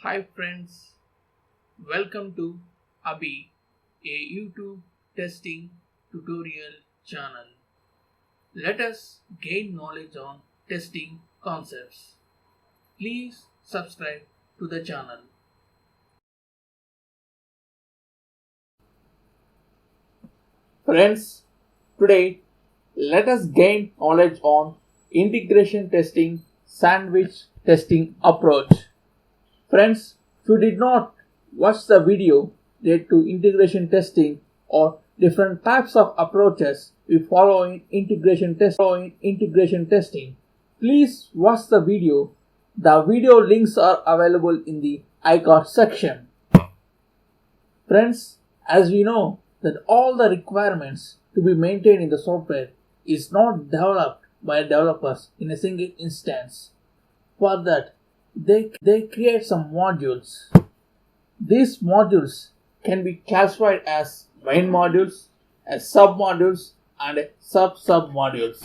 Hi friends, welcome to Abhey, a YouTube testing tutorial channel. Let us gain knowledge on testing concepts. Please subscribe to the channel. Friends, today let us gain knowledge on integration testing sandwich testing approach. Friends, if you did not watch the video related to integration testing or different types of approaches we follow in integration testing, please watch the video. The video links are available in the iCard section. Friends, as we know that all the requirements to be maintained in the software is not developed by developers in a single instance. For that, they create some modules. These modules can be classified as main modules, as sub-modules, and sub-modules.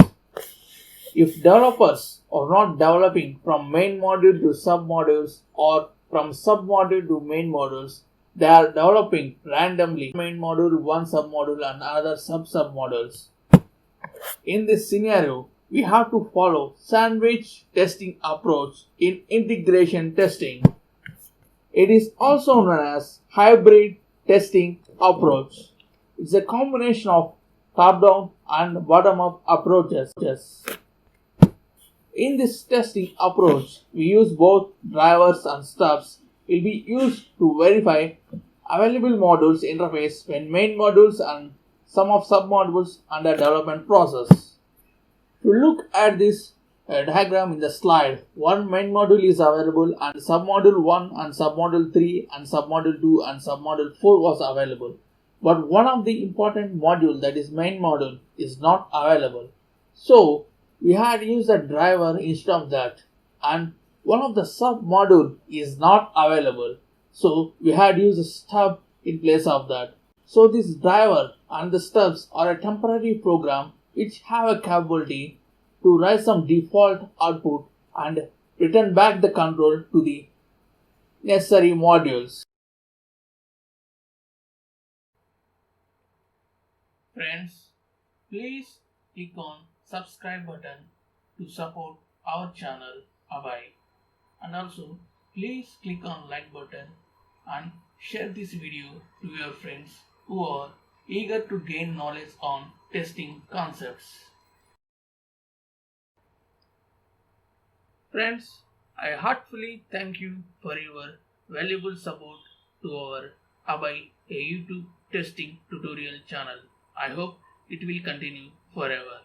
If developers are not developing from main module to sub-modules or from sub-module to main modules, they are developing randomly main module, one sub-module, and another sub-modules. In this scenario, we have to follow sandwich testing approach in integration testing. It is also known as hybrid testing approach. It's a combination of top-down and bottom-up approaches. In this testing approach, we use both drivers and stubs will be used to verify available modules interface when main modules and some of sub-modules under development process. To look at this diagram in the slide, one main module is available and submodule 1 and submodule 3 and submodule 2 and submodule 4 was available. But one of the important module, that is main module, is not available. So we had used a driver instead of that, and one of the submodule is not available. So we had used a stub in place of that. So this driver and the stubs are a temporary program which have a capability to write some default output and return back the control to the necessary modules. Friends, please click on subscribe button to support our channel Abhey, and also please click on like button and share this video to your friends who are eager to gain knowledge on testing concepts. Friends, I heartfully thank you for your valuable support to our Abhey, a YouTube testing tutorial channel. I hope it will continue forever.